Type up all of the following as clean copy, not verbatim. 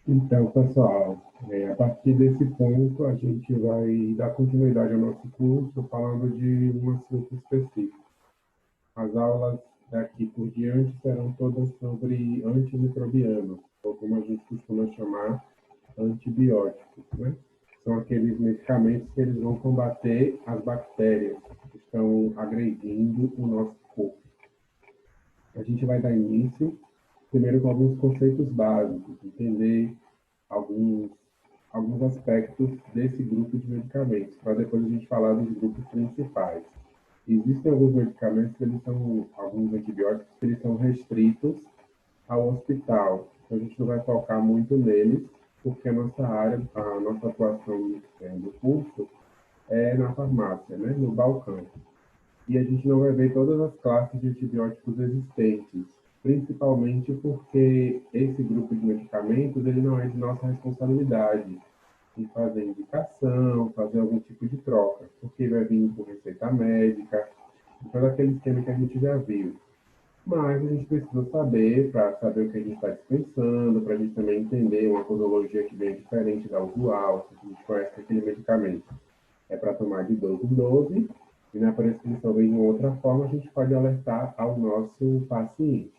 Então, pessoal, a partir desse ponto, a gente vai dar continuidade ao nosso curso falando de um assunto específico. As aulas daqui por diante serão todas sobre antimicrobianos, ou como a gente costuma chamar, antibióticos, né? São aqueles medicamentos que eles vão combater as bactérias que estão agredindo o nosso corpo. A gente vai dar início, primeiro com alguns conceitos básicos, entender alguns, alguns aspectos desse grupo de medicamentos, para depois a gente falar dos grupos principais. Existem alguns medicamentos que eles são, alguns antibióticos que eles são restritos ao hospital. Então, a gente não vai focar muito neles, porque a nossa área, a nossa atuação do curso é na farmácia, né, no balcão. E a gente não vai ver todas as classes de antibióticos existentes, principalmente porque esse grupo de medicamentos ele não é de nossa responsabilidade em fazer indicação, fazer algum tipo de troca, porque vai vir por receita médica, todo aquele esquema que a gente já viu. Mas a gente precisa saber, para saber o que a gente está dispensando, para a gente também entender uma posologia que vem diferente da usual, se a gente conhece que aquele medicamento é para tomar de 12 em 12, e na prescrição vem de uma outra forma, a gente pode alertar ao nosso paciente.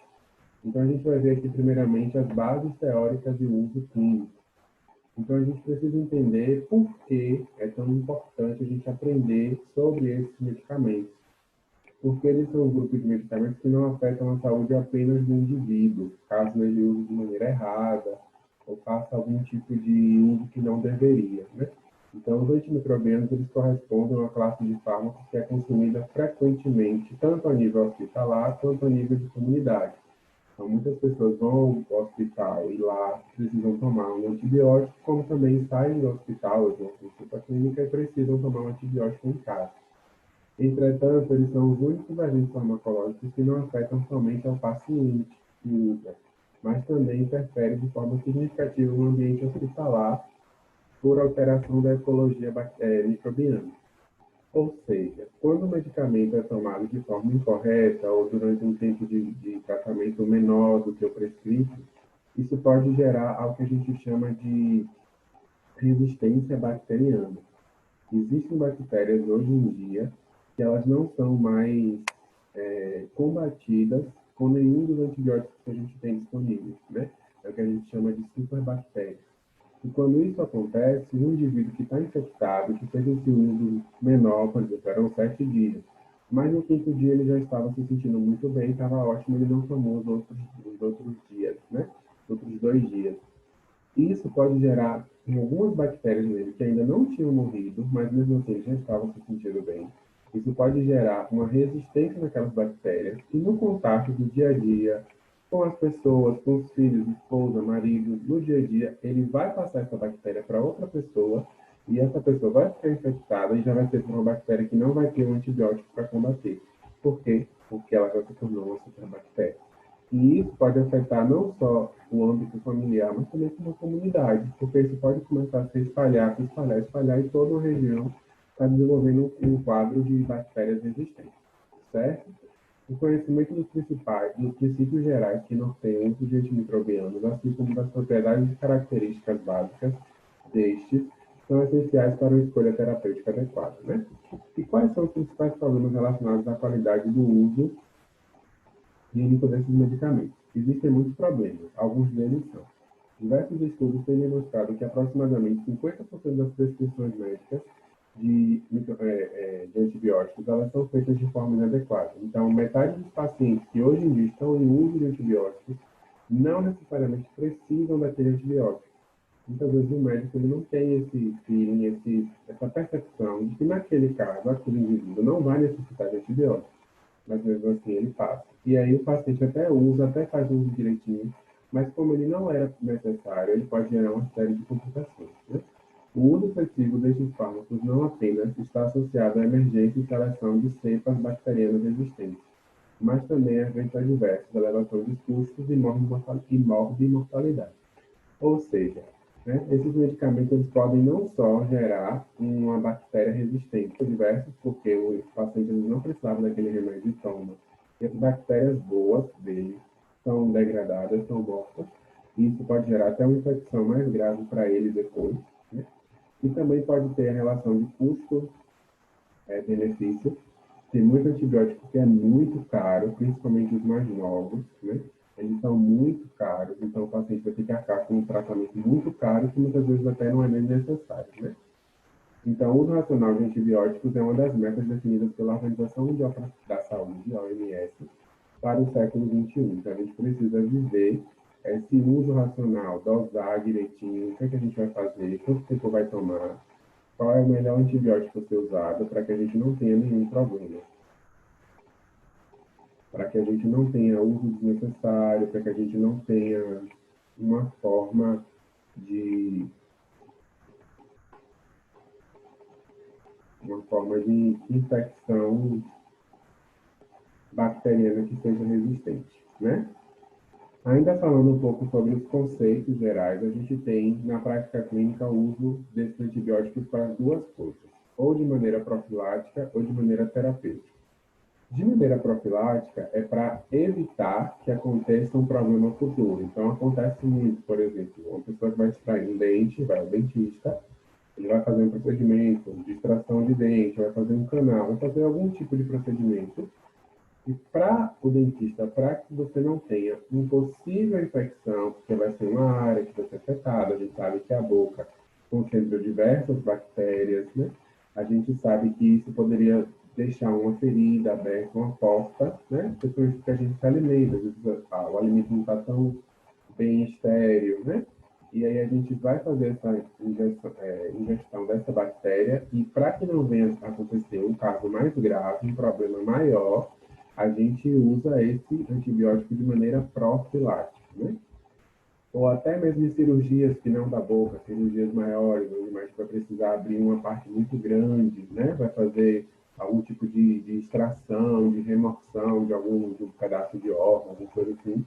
Então, a gente vai ver aqui, primeiramente, as bases teóricas de uso clínico. Então, a gente precisa entender por que é tão importante a gente aprender sobre esses medicamentos. Porque eles são um grupo de medicamentos que não afetam a saúde apenas do indivíduo, caso ele use de maneira errada, ou faça algum tipo de uso que não deveria, né? Então, os antimicrobianos, eles correspondem a uma classe de fármacos que é consumida frequentemente, tanto a nível hospitalar, quanto a nível de comunidade. Então, muitas pessoas vão ao hospital e lá precisam tomar um antibiótico, como também saem do hospital, de uma consulta clínica e precisam tomar um antibiótico em casa. Entretanto, eles são os únicos agentes farmacológicos que não afetam somente ao paciente que usa, mas também interferem de forma significativa no ambiente hospitalar por alteração da ecologia microbiana. Ou seja, quando o medicamento é tomado de forma incorreta ou durante um tempo de tratamento menor do que o prescrito, isso pode gerar algo que a gente chama de resistência bacteriana. Existem bactérias hoje em dia que elas não são mais combatidas com nenhum dos antibióticos que a gente tem disponíveis, né? É o que a gente chama de superbactérias. E quando isso acontece, um indivíduo que está infectado, que fez esse uso menor, por exemplo, eram 7 dias, mas no quinto dia ele já estava se sentindo muito bem, estava ótimo, ele não tomou os outros dias, né? Os outros 2 dias. Isso pode gerar em algumas bactérias nele que ainda não tinham morrido, mas mesmo assim já estavam se sentindo bem. Isso pode gerar uma resistência naquelas bactérias e no contato do dia a dia com as pessoas, com os filhos, esposa, marido, no dia a dia, ele vai passar essa bactéria para outra pessoa e essa pessoa vai ficar infectada e já vai ser por uma bactéria que não vai ter um antibiótico para combater. Por quê? Porque ela já se tornou uma superbactéria. E isso pode afetar não só o âmbito familiar, mas também como a comunidade, porque isso pode começar a se espalhar, se espalhar, espalhar, e toda uma região está desenvolvendo um quadro de bactérias resistentes, certo? O conhecimento dos principais, dos princípios gerais que norteiam o uso de antimicrobianos, assim como das propriedades e características básicas destes, são essenciais para uma escolha terapêutica adequada, né? E quais são os principais problemas relacionados à qualidade do uso clínico desses medicamentos? Existem muitos problemas, alguns deles são: diversos estudos têm demonstrado que aproximadamente 50% das prescrições médicas de antibióticos elas são feitas de forma inadequada. Então, metade dos pacientes que hoje em dia estão em uso de antibióticos não necessariamente precisam daquele antibiótico. Muitas vezes o médico ele não tem esse feeling, essa percepção de que naquele caso, aquele indivíduo não vai necessitar de antibiótico, mas mesmo assim ele passa. E aí o paciente até usa, até faz uso direitinho, mas como ele não era necessário, ele pode gerar uma série de complicações, né? O uso excessivo destes fármacos não apenas está associado à emergência e seleção de cepas bacterianas existentes, mas também a eventos adversos, elevação dos custos e mortalidade. Ou seja, né, esses medicamentos eles podem não só gerar uma bactéria resistente a diversos, porque o paciente não precisava daquele remédio e toma. E as bactérias boas dele são degradadas, são mortas, Isso pode gerar até uma infecção mais grave para ele depois, né? E também pode ter a relação de custo-benefício. Tem muito antibiótico que é muito caro, principalmente os mais novos, né? Eles são muito caros, então o paciente vai ter que arcar com um tratamento muito caro, que muitas vezes até não é nem necessário, né? Então, o uso racional de antibióticos é uma das metas definidas pela Organização Mundial da Saúde, a OMS, para o século XXI. Então, a gente precisa viver esse uso racional, dosar direitinho, o que, é que a gente vai fazer, quanto tempo vai tomar, qual é o melhor antibiótico a ser usado para que a gente não tenha nenhum problema, para que a gente não tenha uso desnecessário, para que a gente não tenha uma forma de infecção bacteriana que seja resistente, né? Ainda falando um pouco sobre os conceitos gerais, a gente tem na prática clínica o uso desses antibióticos para duas coisas, ou de maneira profilática ou de maneira terapêutica. De maneira profilática é para evitar que aconteça um problema futuro. Então acontece muito, por exemplo, uma pessoa que vai extrair um dente, vai ao dentista, ele vai fazer um procedimento de extração de dente, vai fazer um canal, vai fazer algum tipo de procedimento. E para o dentista, para que você não tenha uma possível infecção, porque vai ser uma área que vai ser afetada, a gente sabe que a boca concentra diversas bactérias, né? A gente sabe que isso poderia deixar uma ferida aberta, uma porta, né? Principalmente porque a gente se alimenta, às vezes o alimento não está tão bem estéril, né? E aí a gente vai fazer essa ingestão dessa bactéria e para que não venha a acontecer um caso mais grave, um problema maior, a gente usa esse antibiótico de maneira profilática, né? Ou até mesmo em cirurgias que não da boca, cirurgias maiores, onde o médico vai precisar abrir uma parte muito grande, né? Vai fazer algum tipo de extração, de remoção de um pedaço de órgão, alguma coisa assim,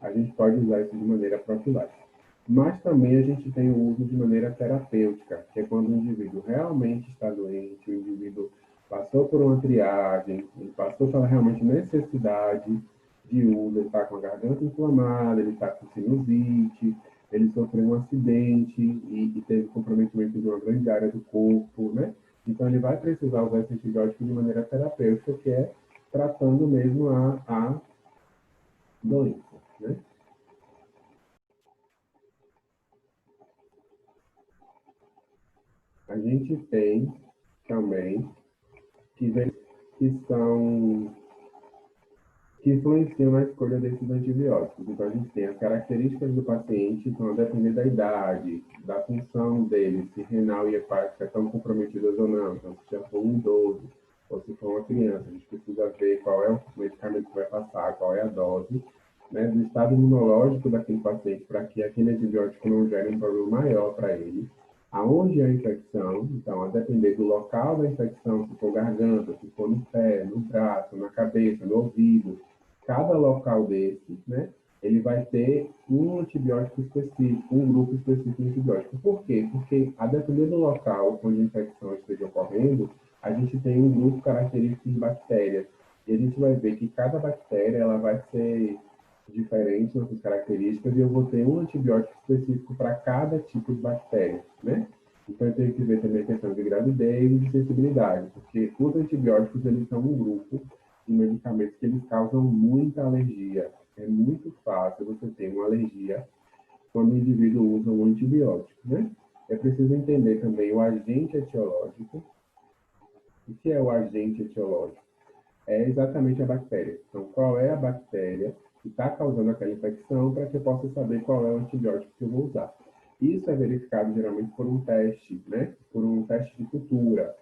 a gente pode usar isso de maneira profilática. Mas também a gente tem o uso de maneira terapêutica, que é quando o indivíduo realmente está doente, o indivíduo passou por uma triagem, ele passou pela realmente necessidade de uso, ele está com a garganta inflamada, ele está com sinusite, ele sofreu um acidente e teve comprometimento de uma grande área do corpo, né? Então ele vai precisar usar esse antibiótico de maneira terapêutica, que é tratando mesmo a doença, né? A gente tem também que, que são que influenciam na escolha desses antibióticos. Então, a gente tem as características do paciente, então, a depender da idade, da função dele, se renal e hepática estão comprometidas ou não. Então, se já for um idoso ou se for uma criança, a gente precisa ver qual é o medicamento que vai passar, qual é a dose, né, do estado imunológico daquele paciente, para que aquele antibiótico não gere um problema maior para ele. Aonde é a infecção, então, a depender do local da infecção, se for garganta, se for no pé, no braço, na cabeça, no ouvido, cada local desse, né, ele vai ter um antibiótico específico, um grupo específico de antibiótico. Por quê? Porque, a depender do local onde a infecção esteja ocorrendo, a gente tem um grupo característico de bactérias. E a gente vai ver que cada bactéria ela vai ser diferente nas suas características e eu vou ter um antibiótico específico para cada tipo de bactéria, né? Então, eu tenho que ver também a questão de gravidez e de sensibilidade, porque os antibióticos, eles são um grupo de medicamentos que eles causam muita alergia. É muito fácil você ter uma alergia quando o indivíduo usa um antibiótico, né? É preciso entender também o agente etiológico. O que é o agente etiológico? É exatamente a bactéria. Então, qual é a bactéria que está causando aquela infecção para que eu possa saber qual é o antibiótico que eu vou usar. Isso é verificado geralmente por um teste, né? Por um teste de cultura.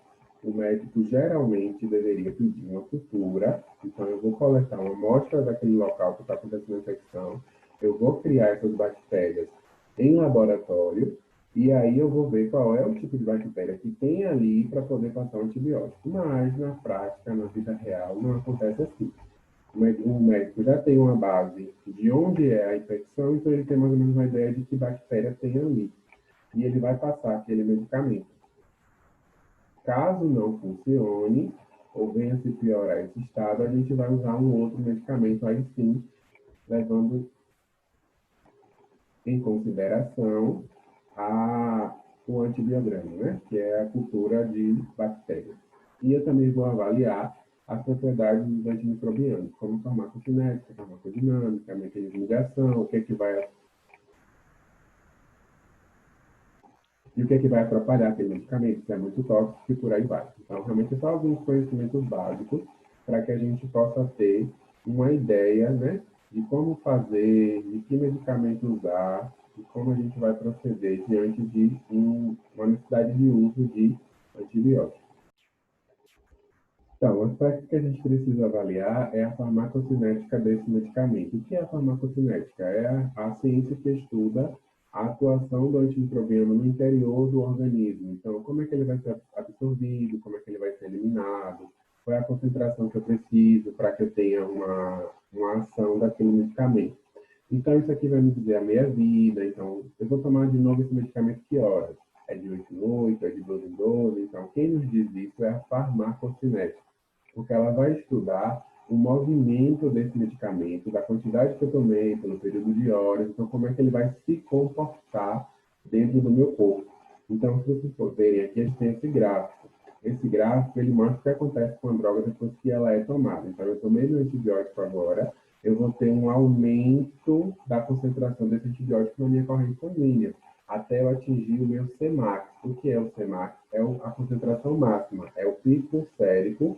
O médico geralmente deveria pedir uma cultura, então eu vou coletar uma amostra daquele local que está acontecendo a infecção, eu vou criar essas bactérias em laboratório e aí eu vou ver qual é o tipo de bactéria que tem ali para poder passar o antibiótico. Mas, na prática, na vida real, não acontece assim. O médico já tem uma base de onde é a infecção, então ele tem mais ou menos uma ideia de que bactéria tem ali. E ele vai passar aquele medicamento. Caso não funcione, ou venha se piorar esse estado, a gente vai usar um outro medicamento aí sim, levando em consideração o antibiograma, né? Que é a cultura de bactérias. E eu também vou avaliar as propriedades dos antimicrobianos, como farmacocinética, farmacodinâmica, mecanismo de ação, o que é que vai atrapalhar aquele medicamento, se é muito tóxico e por aí vai. Então, realmente, só alguns conhecimentos básicos para que a gente possa ter uma ideia, né, de como fazer, de que medicamento usar, e como a gente vai proceder diante de uma necessidade de uso de antibióticos. Então, o aspecto que a gente precisa avaliar é a farmacocinética desse medicamento. O que é a farmacocinética? É a ciência que estuda a atuação do antimicrobiano no interior do organismo. Então, como é que ele vai ser absorvido, como é que ele vai ser eliminado, qual é a concentração que eu preciso para que eu tenha uma ação daquele medicamento. Então, isso aqui vai me dizer a meia-vida. Então, eu vou tomar de novo esse medicamento que horas? É de 8 em 8, é de 12 em 12. Então, quem nos diz isso é a farmacocinética, porque ela vai estudar o movimento desse medicamento, da quantidade que eu tomei, pelo período de horas, então como é que ele vai se comportar dentro do meu corpo. Então, se vocês for verem aqui, a gente tem esse gráfico. Esse gráfico, ele mostra o que acontece com a droga depois que ela é tomada. Então, eu tomei meu antibiótico agora, eu vou ter um aumento da concentração desse antibiótico na minha corrente sanguínea, até eu atingir o meu Cmax. O que é o Cmax? É a concentração máxima, é o pico sérico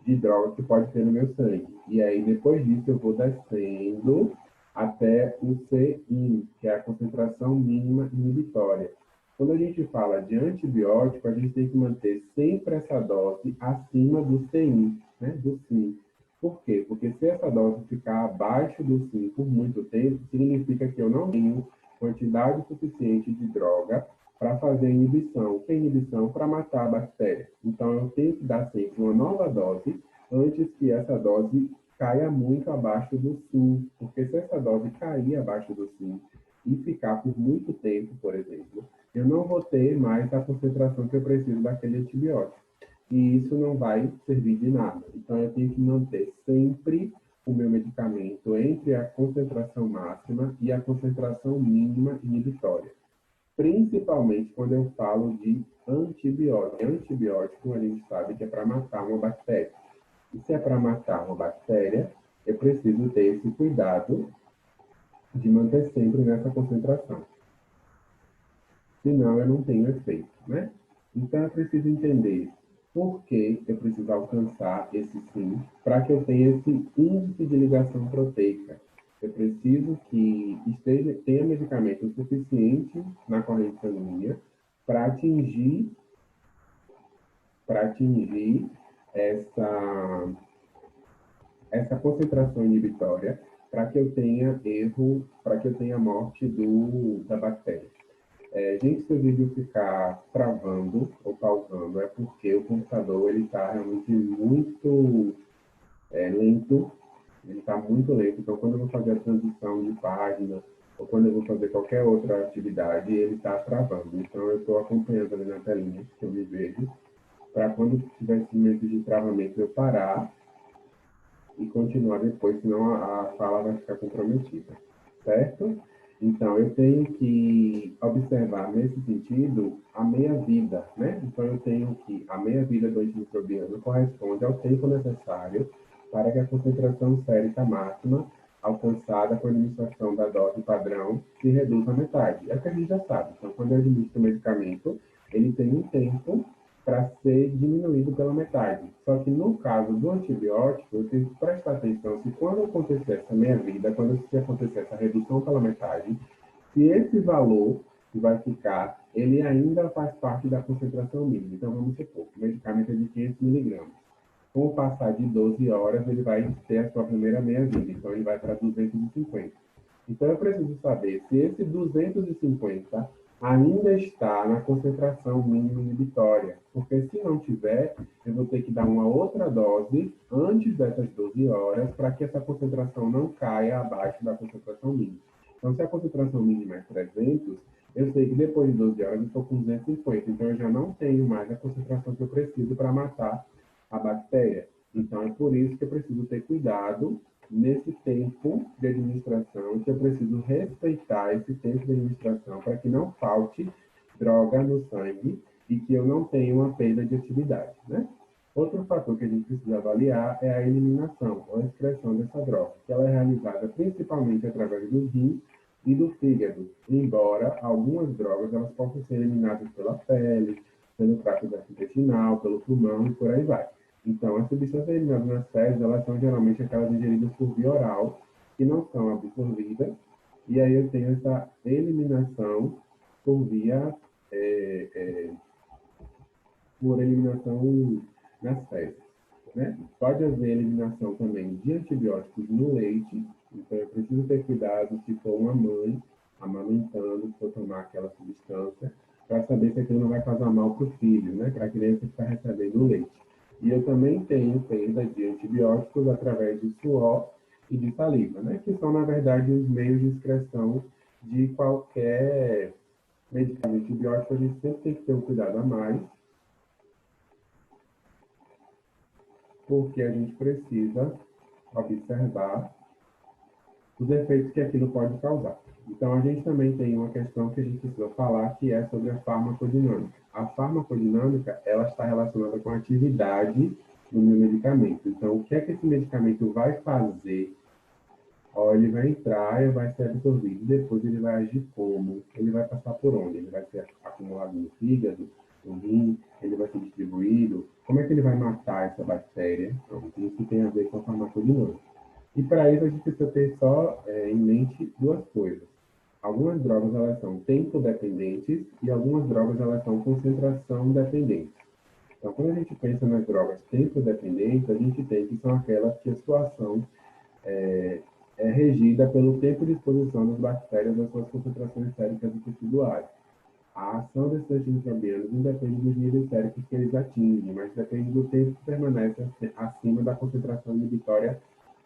de droga que pode ter no meu sangue. E aí, depois disso, eu vou descendo até o CI, que é a concentração mínima inibitória. Quando a gente fala de antibiótico, a gente tem que manter sempre essa dose acima do CI, né, do SIM. Por quê? Porque se essa dose ficar abaixo do SIM por muito tempo, significa que eu não tenho quantidade suficiente de droga para fazer a inibição. O que é inibição? Para matar a bactéria. Então, eu tenho que dar sempre uma nova dose antes que essa dose caia muito abaixo do SIM. Porque se essa dose cair abaixo do SIM e ficar por muito tempo, por exemplo, eu não vou ter mais a concentração que eu preciso daquele antibiótico. E isso não vai servir de nada. Então, eu tenho que manter sempre o meu medicamento entre a concentração máxima e a concentração mínima inibitória. Principalmente quando eu falo de antibiótico. Antibiótico, a gente sabe que é para matar uma bactéria. E se é para matar uma bactéria, eu preciso ter esse cuidado de manter sempre nessa concentração. Senão, eu não tenho efeito, né? Então, eu preciso entender por que eu preciso alcançar esse sim, para que eu tenha esse índice de ligação proteica. Eu preciso que tenha medicamento suficiente na corrente sanguínea para atingir essa, essa concentração inibitória, para que eu tenha erro, para que eu tenha morte da bactéria. Gente, se o vídeo ficar travando ou pausando, é porque o computador ele está realmente muito lento, ele está muito lento. Então, quando eu vou fazer a transição de página ou quando eu vou fazer qualquer outra atividade, ele está travando. Então, eu estou acompanhando ali na telinha que eu me vejo, para quando tiver esse momento de travamento eu parar e continuar depois, senão a fala vai ficar comprometida, certo? Então, eu tenho que observar, nesse sentido, a meia-vida, né? Então, eu tenho que a meia-vida do antimicrobiano corresponde ao tempo necessário para que a concentração sérica máxima alcançada com a administração da dose padrão se reduza à metade. É o que a gente já sabe. Então, quando eu administro o medicamento, ele tem um tempo para ser diminuído pela metade. Só que no caso do antibiótico, eu tenho que prestar atenção se quando acontecer essa meia-vida, quando acontecer essa redução pela metade, se esse valor que vai ficar, ele ainda faz parte da concentração mínima. Então, vamos supor, o medicamento é de 500 miligramas. Com o passar de 12 horas, ele vai ter a sua primeira meia-vida. Então, ele vai para 250. Então, eu preciso saber se esse 250 ainda está na concentração mínima inibitória. Porque se não tiver, eu vou ter que dar uma outra dose antes dessas 12 horas para que essa concentração não caia abaixo da concentração mínima. Então, se a concentração mínima é 300, eu sei que depois de 12 horas eu estou com 250. Então, eu já não tenho mais a concentração que eu preciso para matar a bactéria. Então, é por isso que eu preciso ter cuidado nesse tempo de administração, que eu preciso respeitar esse tempo de administração para que não falte droga no sangue e que eu não tenha uma perda de atividade, né? Outro fator que a gente precisa avaliar é a eliminação ou a excreção dessa droga, que ela é realizada principalmente através dos rins e do fígado, embora algumas drogas elas possam ser eliminadas pela pele, pelo trato gastrointestinal, pelo pulmão e por aí vai. Então, as substâncias eliminadas nas fezes, elas são geralmente aquelas ingeridas por via oral, que não são absorvidas, e aí eu tenho essa eliminação por via, é, é, por eliminação nas fezes, né? Pode haver eliminação também de antibióticos no leite, então eu preciso ter cuidado se for uma mãe amamentando, for tomar aquela substância, para saber se aquilo não vai causar mal para o filho, né? Para a criança que está recebendo o leite. E eu também tenho perda de antibióticos através de suor e de saliva, né? Que são, na verdade, os meios de excreção de qualquer medicamento antibiótico. A gente sempre tem que ter um cuidado a mais, porque a gente precisa observar os efeitos que aquilo pode causar. Então, a gente também tem uma questão que a gente precisa falar, que é sobre a farmacodinâmica. A farmacodinâmica, ela está relacionada com a atividade do meu medicamento. Então, o que é que esse medicamento vai fazer? Ó, ele vai entrar e vai ser absorvido. Depois ele vai agir como? Ele vai passar por onde? Ele vai ser acumulado no fígado, no rim, ele vai ser distribuído. Como é que ele vai matar essa bactéria? Então, isso tem a ver com a farmacodinâmica. E para isso a gente precisa ter só em mente duas coisas. Algumas drogas elas são tempo dependentes e algumas drogas elas são concentração dependentes. Então, quando a gente pensa nas drogas tempo dependentes, a gente tem que são aquelas que a sua ação é regida pelo tempo de exposição das bactérias às suas concentrações séricas e teciduais. A ação desses antimicrobianos não depende dos níveis séricos que eles atingem, mas depende do tempo que permanece acima da concentração inibitória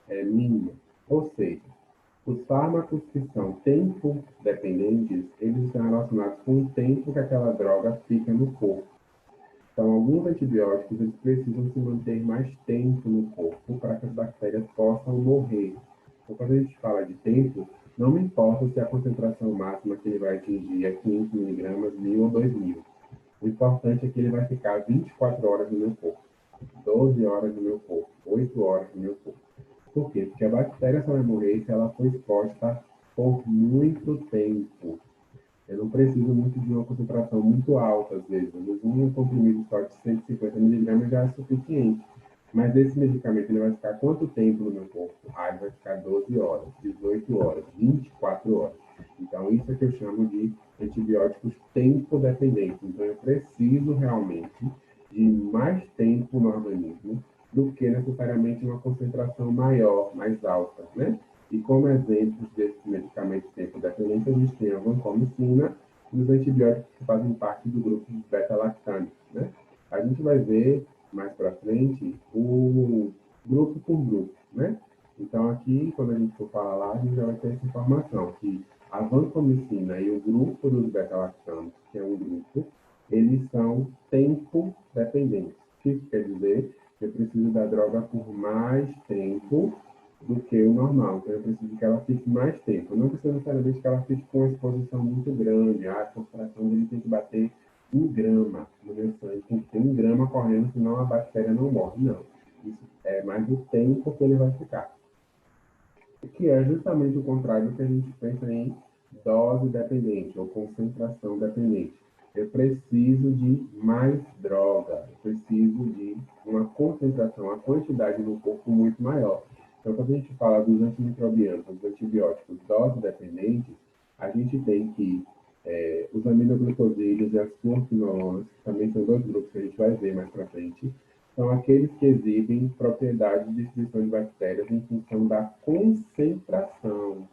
mínima. Ou seja, os fármacos que são tempo dependentes, eles estão relacionados com o tempo que aquela droga fica no corpo. Então, alguns antibióticos eles precisam se manter mais tempo no corpo para que as bactérias possam morrer. Então, quando a gente fala de tempo, não me importa se a concentração máxima que ele vai atingir é 500 miligramas, 1.000 ou 2.000. O importante é que ele vai ficar 24 horas no meu corpo, 12 horas no meu corpo, 8 horas no meu corpo. Por quê? Porque a bactéria só vai morrer se ela for exposta por muito tempo. Eu não preciso muito de uma concentração muito alta, às vezes. Às vezes um comprimido só de 150 miligramas já é suficiente. Mas esse medicamento ele vai ficar quanto tempo no meu corpo? Ah, ele vai ficar 12 horas, 18 horas, 24 horas. Então, isso é que eu chamo de antibióticos tempo dependentes. Então, eu preciso realmente de mais tempo no organismo do que necessariamente uma concentração maior, mais alta, né? E como exemplos desses medicamentos tempo dependentes, a gente tem a vancomicina e os antibióticos que fazem parte do grupo dos beta-lactâmicos, né? A gente vai ver mais para frente o grupo por grupo, né? Então aqui, quando a gente for falar lá, a gente já vai ter essa informação, que a vancomicina e o grupo dos beta-lactâmicos, que é um grupo, eles são tempo dependentes. O que isso quer dizer? Eu preciso da droga por mais tempo do que o normal. Então, eu preciso que ela fique mais tempo. Não precisa necessariamente que ela fique com uma exposição muito grande. A concentração dele tem que bater 1 grama no meu sangue. Tem que ter 1 grama correndo, senão a bactéria não morre. Não. Isso é mais o tempo que ele vai ficar. Que é justamente o contrário do que a gente pensa em dose dependente ou concentração dependente. Eu preciso de mais droga, eu preciso de uma concentração, uma quantidade no corpo muito maior. Então, quando a gente fala dos antimicrobianos, dos antibióticos dose dependentes, a gente tem que os aminoglicosídeos e as fluoroquinolonas, que também são dois grupos que a gente vai ver mais para frente, são aqueles que exibem propriedades de destruição de bactérias em função da concentração.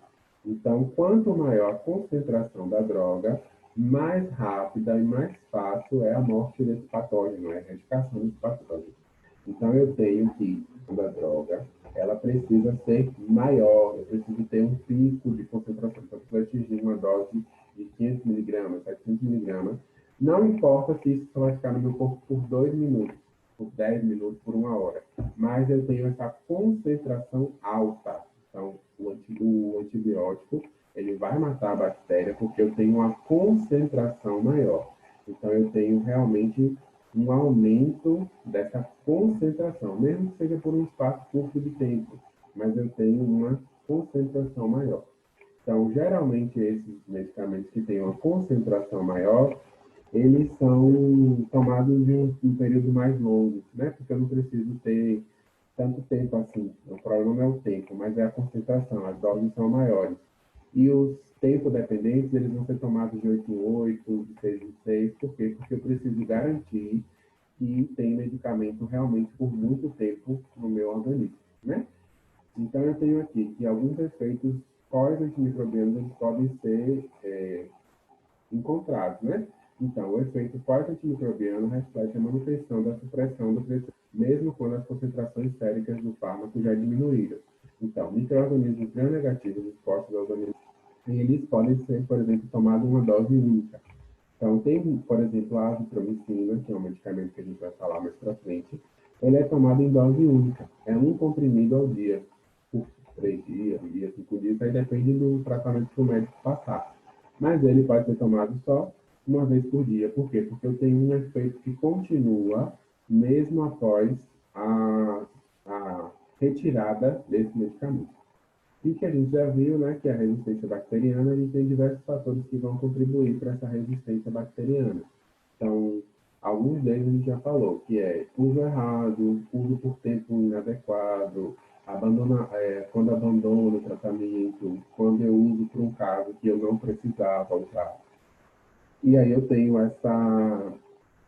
Então, quanto maior a concentração da droga, mais rápida e mais fácil é a morte desse patógeno, a erradicação desse patógeno. Então, eu tenho que, quando a droga, ela precisa ser maior, eu preciso ter um pico de concentração. Então, se eu atingir uma dose de 500 miligramas, 700 miligramas, não importa se isso só vai ficar no meu corpo por 2 minutos, por 10 minutos, por 1 hora. Mas eu tenho essa concentração alta. Então, o antibiótico, ele vai matar a bactéria porque eu tenho uma concentração maior. Então, eu tenho realmente um aumento dessa concentração, mesmo que seja por um espaço curto de tempo, mas eu tenho uma concentração maior. Então, geralmente, esses medicamentos que têm uma concentração maior, eles são tomados em um período mais longo, né? Porque eu não preciso ter tanto tempo assim. O problema não é o tempo, mas é a concentração. As doses são maiores. E os tempos dependentes, eles vão ser tomados de 8 em 8, de 6 em 6. Por quê? Porque eu preciso garantir que tem medicamento realmente por muito tempo no meu organismo, né? Então, eu tenho aqui que alguns efeitos pós-antimicrobianos eles podem ser encontrados, né? Então, o efeito pós-antimicrobiano reflete a manutenção da supressão do crescimento, mesmo quando as concentrações séricas do fármaco já diminuíram. Então, micro-organismos gram-negativos expostos aos animais, eles podem ser, por exemplo, tomados uma dose única. Então, tem, por exemplo, a azitromicina, que é um medicamento que a gente vai falar mais para frente, ele é tomado em dose única. É um comprimido ao dia, por 3 dias, 5 dias, aí depende do tratamento que o médico passar. Mas ele pode ser tomado só uma vez por dia. Por quê? Porque eu tenho um efeito que continua mesmo após a retirada desse medicamento. E que a gente já viu, né, que a resistência bacteriana, a gente tem diversos fatores que vão contribuir para essa resistência bacteriana. Então, alguns deles a gente já falou, que é uso errado, uso por tempo inadequado, quando abandono o tratamento, quando eu uso por um caso que eu não precisava usar. E aí eu tenho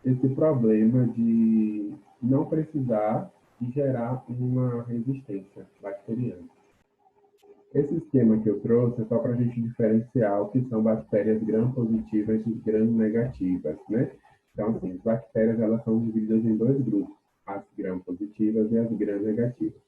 esse problema de não precisar e gerar uma resistência bacteriana. Esse esquema que eu trouxe é só para a gente diferenciar o que são bactérias gram-positivas e gram-negativas, né? Então, assim, as bactérias elas são divididas em dois grupos, as gram-positivas e as gram-negativas.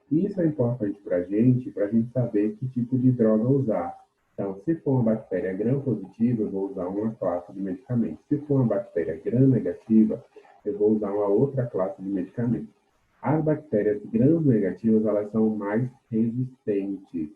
Isso é importante para a gente saber que tipo de droga usar. Então, se for uma bactéria gram-positiva, eu vou usar uma classe de medicamento. Se for uma bactéria gram-negativa, eu vou usar uma outra classe de medicamento. As bactérias gram-negativas, elas são mais resistentes.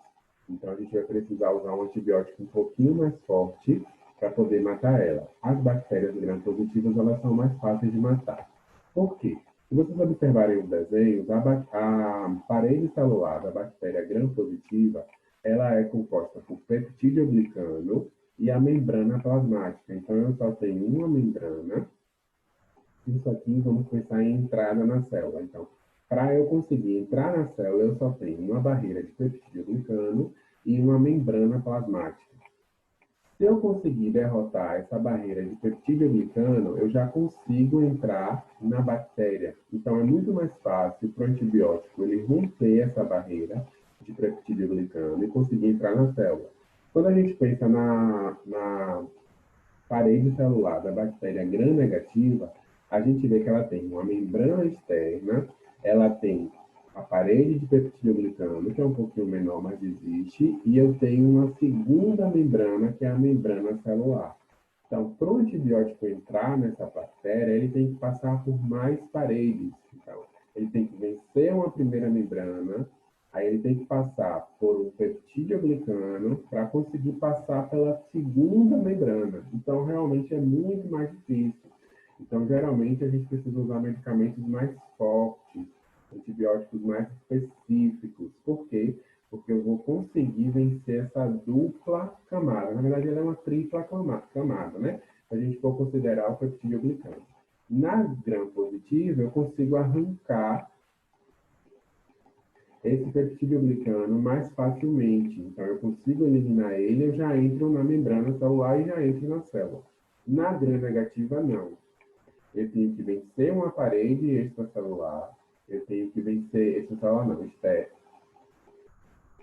Então, a gente vai precisar usar um antibiótico um pouquinho mais forte para poder matar ela. As bactérias gram-positivas, elas são mais fáceis de matar. Por quê? Se vocês observarem os desenhos, a parede celular da bactéria gram-positiva, ela é composta por peptidoglicano e a membrana plasmática. Então, eu só tenho uma membrana. Isso aqui, vamos pensar em entrada na célula. Então, para eu conseguir entrar na célula, eu só tenho uma barreira de peptidoglicano e uma membrana plasmática. Se eu conseguir derrotar essa barreira de peptidoglicano, eu já consigo entrar na bactéria. Então, é muito mais fácil para o antibiótico ele romper essa barreira de peptidoglicano e conseguir entrar na célula. Quando a gente pensa na parede celular da bactéria gram-negativa, a gente vê que ela tem uma membrana externa, ela tem a parede de peptidoglicano, que é um pouquinho menor, mas existe, e eu tenho uma segunda membrana, que é a membrana celular. Então, para o antibiótico entrar nessa bactéria, ele tem que passar por mais paredes. Então, ele tem que vencer uma primeira membrana, aí ele tem que passar por um peptidoglicano para conseguir passar pela segunda membrana. Então, realmente é muito mais difícil. Então, geralmente, a gente precisa usar medicamentos mais fortes, antibióticos mais específicos. Por quê? Porque eu vou conseguir vencer essa dupla camada. Na verdade, ela é uma tripla camada, né? Se a gente for considerar o peptidoglicano. Na gram-positiva, eu consigo arrancar esse peptidoglicano mais facilmente. Então, eu consigo eliminar ele, eu já entro na membrana celular e já entro na célula. Na gram-negativa, não. Eu tenho que vencer uma parede extracelular, eu tenho que vencer, extracelular não,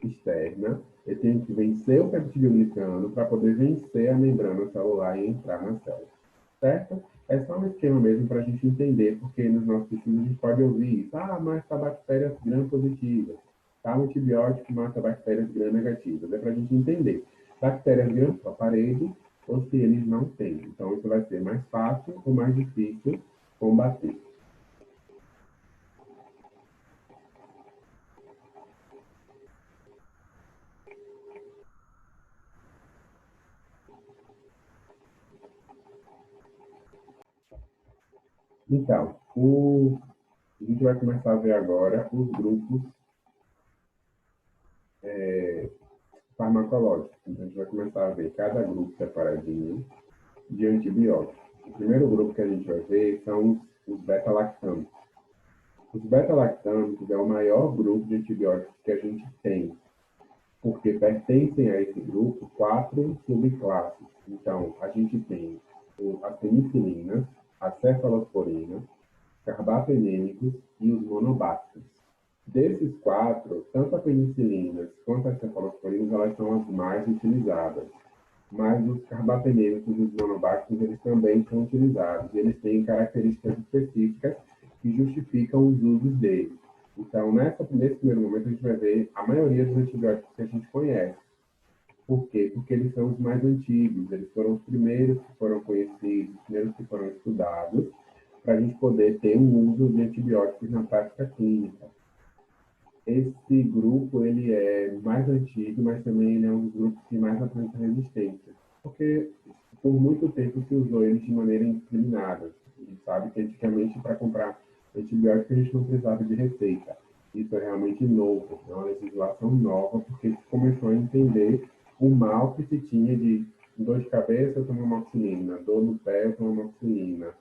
externa, eu tenho que vencer o peptidoglicano para poder vencer a membrana celular e entrar na célula, certo? É só um esquema mesmo para a gente entender, porque nos nossos estudos a gente pode ouvir isso. Ah, mata bactérias gram-positivas. Tá, um antibiótico mata bactérias gram-negativas. É para a gente entender. Bactérias gram, a parede, ou se eles não têm. Então, isso vai ser mais fácil ou mais difícil combater. Então, a gente vai começar a ver agora os grupos farmacológicos. Então, a gente vai começar a ver cada grupo separadinho de antibióticos. O primeiro grupo que a gente vai ver são os beta-lactâmicos. Os beta-lactâmicos é o maior grupo de antibióticos que a gente tem, porque pertencem a esse grupo 4 subclasses. Então, a gente tem as penicilinas, as cefalosporinas, carbapenêmicos e os monobácteros. Desses 4, tanto a penicilinas quanto as cefalosporinas, elas são as mais utilizadas. Mas os carbapenêmicos e os monobácteros, eles também são utilizados. Eles têm características específicas que justificam os usos deles. Então, nesse primeiro momento, a gente vai ver a maioria dos antibióticos que a gente conhece. Por quê? Porque eles são os mais antigos, eles foram os primeiros que foram conhecidos, os primeiros que foram estudados, para a gente poder ter um uso de antibióticos na prática clínica. Esse grupo, ele é mais antigo, mas também ele é um dos grupos que mais apresenta resistência, porque por muito tempo se usou eles de maneira indiscriminada. A gente sabe que antigamente, para comprar antibiótico, a gente não precisava de receita. Isso é realmente novo, é uma legislação nova, porque se começou a entender o mal que se tinha de dor de cabeça, eu tomo amoxicilina, dor no pé, eu tomo amoxicilina,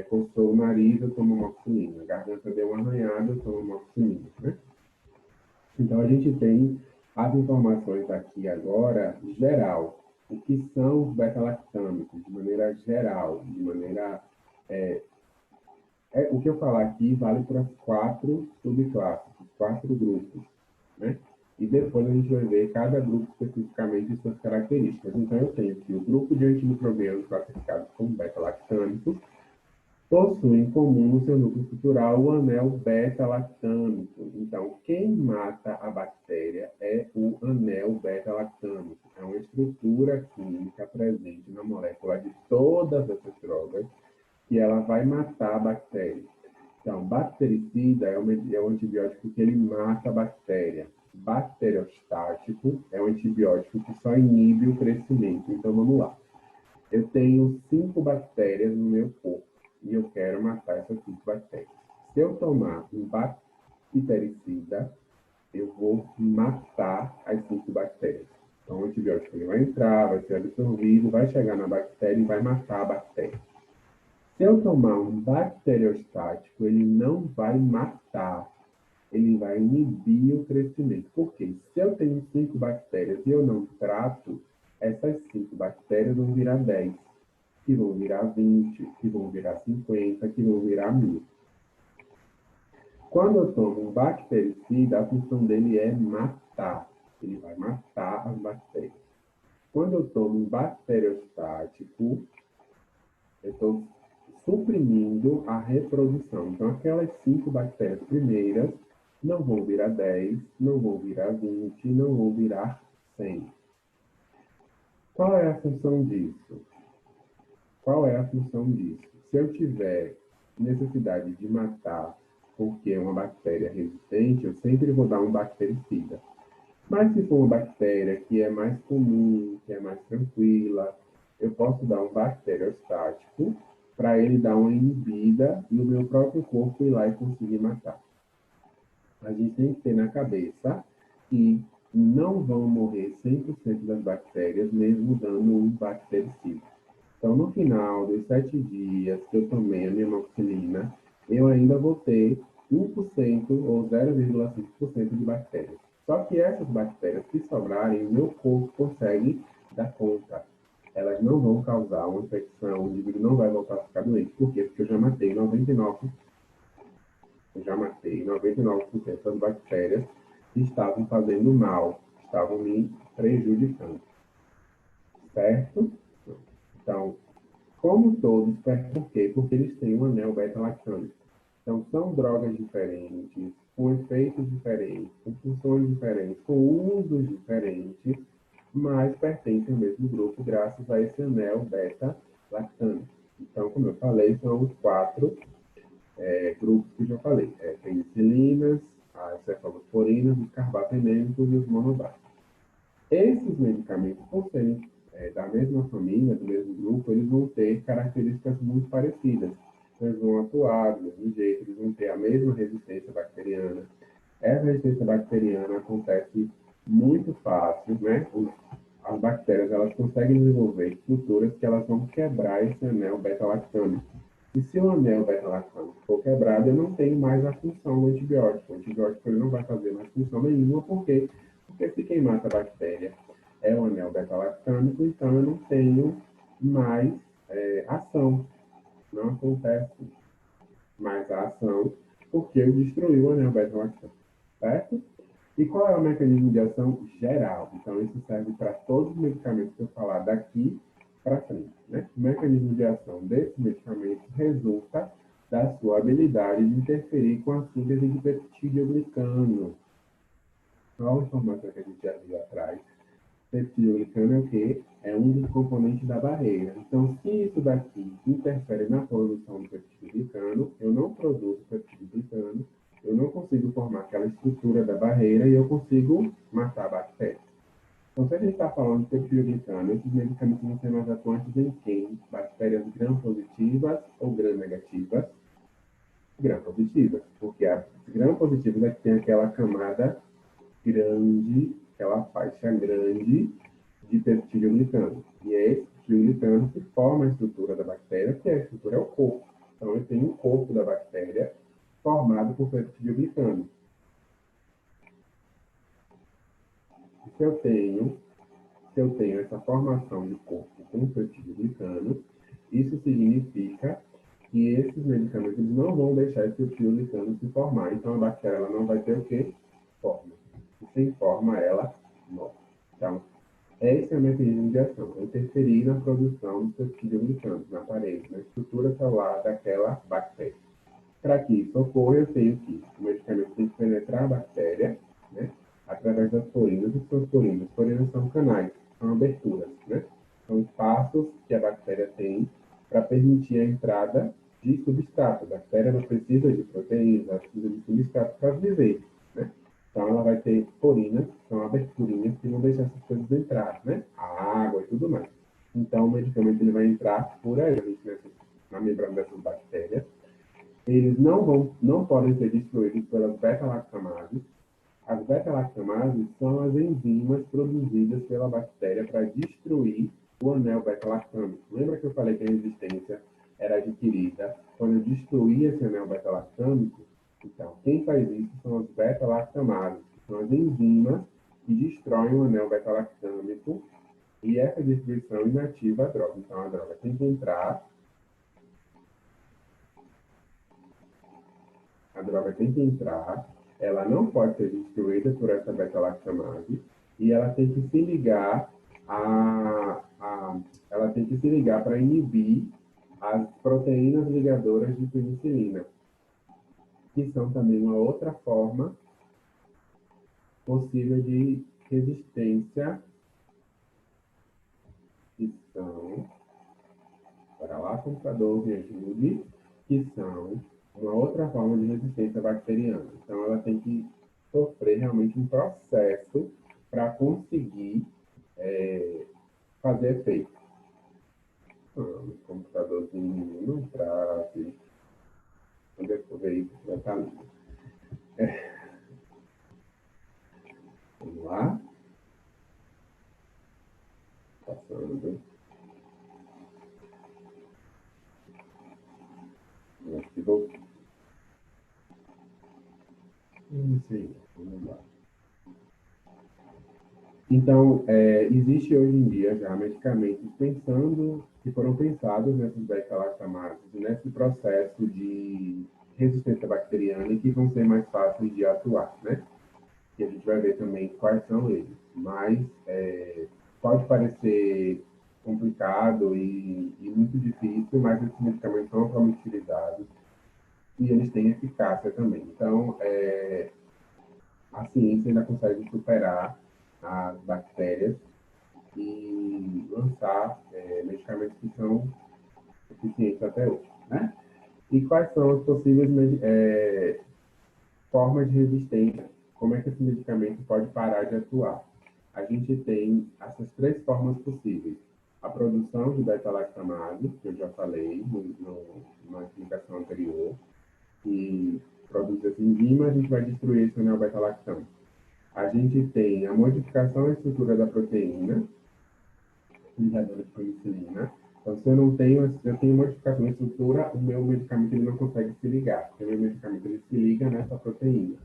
coçou o nariz, eu tomo amoxicilina, garganta deu uma arranhada, eu tomo amoxicilina, né? Então, a gente tem as informações aqui agora, geral, o que são os beta-lactâmicos, de maneira geral, de maneira... o que eu falar aqui vale para as 4 subclasses, os 4 grupos, né? E depois a gente vai ver cada grupo especificamente e suas características. Então, eu tenho aqui o grupo de antimicrobianos classificados como beta-lactâmicos, possui em comum no seu núcleo estrutural o anel beta-lactâmico. Então, quem mata a bactéria é o anel beta-lactâmico. É uma estrutura química presente na molécula de todas essas drogas que ela vai matar a bactéria. Então, bactericida é um antibiótico que ele mata a bactéria. Bacteriostático é um antibiótico que só inibe o crescimento. Então, vamos lá. Eu tenho 5 bactérias no meu corpo e eu quero matar essas 5 bactérias. Se eu tomar um bactericida, eu vou matar as 5 bactérias. Então, o antibiótico ele vai entrar, vai ser absorvido, vai chegar na bactéria e vai matar a bactéria. Se eu tomar um bacteriostático, ele não vai matar, ele vai inibir o crescimento. Por quê? Se eu tenho 5 bactérias e eu não trato, essas 5 bactérias vão virar 10, que vão virar 20, que vão virar 50, que vão virar 1000. Quando eu tomo um bactericida, a função dele é matar. Ele vai matar as bactérias. Quando eu tomo um bacteriostático, eu estou suprimindo a reprodução. Então, aquelas 5 bactérias primeiras não vão virar 10, não vão virar 20, não vão virar 100. Qual é a função disso? Qual é a função disso? Se eu tiver necessidade de matar porque é uma bactéria resistente, eu sempre vou dar um bactericida. Mas se for uma bactéria que é mais comum, que é mais tranquila, eu posso dar um bacteriostático para ele dar uma inibida e o meu próprio corpo ir lá e conseguir matar. A gente tem que ter na cabeça que não vão morrer 100% das bactérias, mesmo dando um bactericida. Então, no final dos 7 dias que eu tomei a minha amoxicilina, eu ainda vou ter 1% ou 0,5% de bactérias. Só que essas bactérias que sobrarem, o meu corpo consegue dar conta. Elas não vão causar uma infecção, o indivíduo não vai voltar a ficar doente. Por quê? Porque eu já matei 99% das bactérias que estavam fazendo mal, estavam me prejudicando. Certo? Então, como todos, por quê? Porque eles têm um anel beta-lactâmico. Então, são drogas diferentes, com efeitos diferentes, com funções diferentes, com usos diferentes, mas pertencem ao mesmo grupo graças a esse anel beta-lactâmico. Então, como eu falei, são os 4 grupos que eu já falei. Penicilinas, as cefalosporinas, os carbapenêmicos e os monobácteros. Esses medicamentos, por serem da mesma família, do mesmo grupo, eles vão ter características muito parecidas. eles vão atuar do mesmo jeito, eles vão ter a mesma resistência bacteriana. Essa resistência bacteriana acontece muito fácil, né? As bactérias, elas conseguem desenvolver estruturas que elas vão quebrar esse anel beta-lactâmico. E se o anel beta-lactâmico for quebrado, eu não tenho mais a função do antibiótico. O antibiótico ele não vai fazer mais função nenhuma, por quê? Porque se quem mata a bactéria é o anel beta-lactâmico, então eu não tenho mais ação. Não acontece mais a ação, porque eu destruí o anel beta-lactâmico, certo? E qual é o mecanismo de ação geral? Então, isso serve para todos os medicamentos que eu falar daqui para frente. Né? O mecanismo de ação desses medicamentos resulta da sua habilidade de interferir com a síntese de peptidoglicano. Qual a informação que a gente já viu atrás? Peptidoglicano é o quê? É um dos componentes da barreira. Então, se isso daqui interfere na produção do peptidoglicano, eu não produzo peptidoglicano, eu não consigo formar aquela estrutura da barreira e eu consigo matar a bactéria. Então, se a gente está falando de peptidoglicano, esses medicamentos vão ser mais atuantes em quem? Bactérias gram-positivas ou gram-negativas? Gram-positivas, porque as gram-positivas é que tem aquela camada grande, aquela faixa grande de peptidoglicano. E é esse peptidoglicano que forma a estrutura da bactéria, que a estrutura é o corpo. Então, eu tenho um corpo da bactéria formado por peptidoglicano. E se eu tenho essa formação de corpo com peptidoglicano, isso significa que esses medicamentos eles não vão deixar esse peptidoglicano se formar. Então, a bactéria ela não vai ter o quê? Forma. E sem forma, ela morre. Então, esse é o mecanismo de ação, é interferir na produção dos peptidoglicano na parede, na estrutura celular daquela bactéria. Para que isso ocorra, eu tenho que o medicamento tem que penetrar a bactéria, né, através das porinas. O que são as porinas? As porinas são canais, são aberturas, né? São espaços que a bactéria tem para permitir a entrada de substrato. A bactéria não precisa de proteínas, ela precisa de substrato para viver, né? Então, ela vai ter porinas, que são aberturinhas que vão deixar essas coisas entrar, né? A água e tudo mais. Então, o medicamento ele vai entrar por aí, na membrana dessas bactérias. Eles não podem ser destruídos pelas beta-lactamases. As beta-lactamases são as enzimas produzidas pela bactéria para destruir o anel beta-lactâmico. Lembra que eu falei que a resistência era adquirida quando eu destruía esse anel beta-lactâmico? Então, quem faz isso são as beta-lactamases, que são as enzimas que destroem o anel beta-lactâmico e essa destruição inativa a droga. Então, a droga tem que entrar, ela não pode ser destruída por essa beta-lactamase e ela tem que se ligar ela tem que se ligar para inibir as proteínas ligadoras de penicilina, que são também uma outra forma possível de resistência, que são, para lá, computador, me ajude, que são uma outra forma de resistência bacteriana. Então, ela tem que sofrer realmente um processo para conseguir fazer efeito. Computadorzinho não trave. Onde é que eu vejo? Já está ali. Vamos lá. Passando. Acho que vou. Sim, vamos lá. Então, existe hoje em dia já medicamentos que foram pensados nesses beta-lactamases, nesse processo de resistência bacteriana e que vão ser mais fáceis de atuar, né? E a gente vai ver também quais são eles. Mas pode parecer complicado e muito difícil, mas esses medicamentos são amplamente utilizados e eles têm eficácia também. Então, a ciência ainda consegue superar as bactérias e lançar medicamentos que são eficientes até hoje, né? E quais são as possíveis formas de resistência? Como é que esse medicamento pode parar de atuar? A gente tem essas três formas possíveis. a produção de beta-lactamase, que eu já falei na explicação anterior, que produz essa enzima, a gente vai destruir esse anel beta-lactamo. A gente tem a modificação da estrutura da proteína, ligadora de penicilina. Então, se eu tenho modificação na estrutura, o meu medicamento ele não consegue se ligar, porque o meu medicamento ele se liga nessa proteína.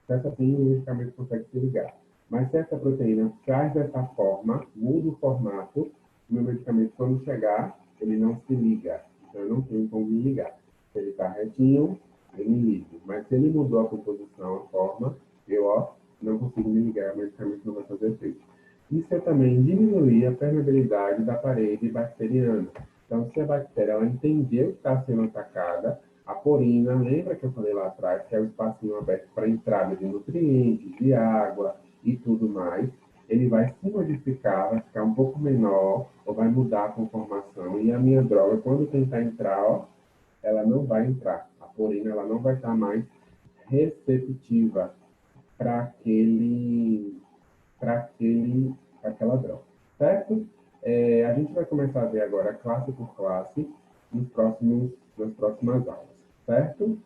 Se essa proteína, o medicamento consegue se ligar. Mas se essa proteína traz dessa forma, muda o formato, o meu medicamento, quando chegar, ele não se liga. Então, eu não tenho como me ligar. Se ele está retinho, eu me ligo. Mas se ele mudou a composição, a forma, eu não consigo me ligar, o medicamento não vai fazer efeito. Isso é também diminuir a permeabilidade da parede bacteriana. Então, se a bactéria ela entendeu que está sendo atacada, a porina, lembra que eu falei lá atrás, que é o espacinho aberto para entrada de nutrientes, de água e tudo mais, ele vai se modificar, vai ficar um pouco menor, ou vai mudar a conformação, e a minha droga, quando tentar entrar, ela não vai entrar. A porina ela não vai estar mais receptiva para aquela droga, certo? A gente vai começar a ver agora classe por classe nas próximas aulas, certo?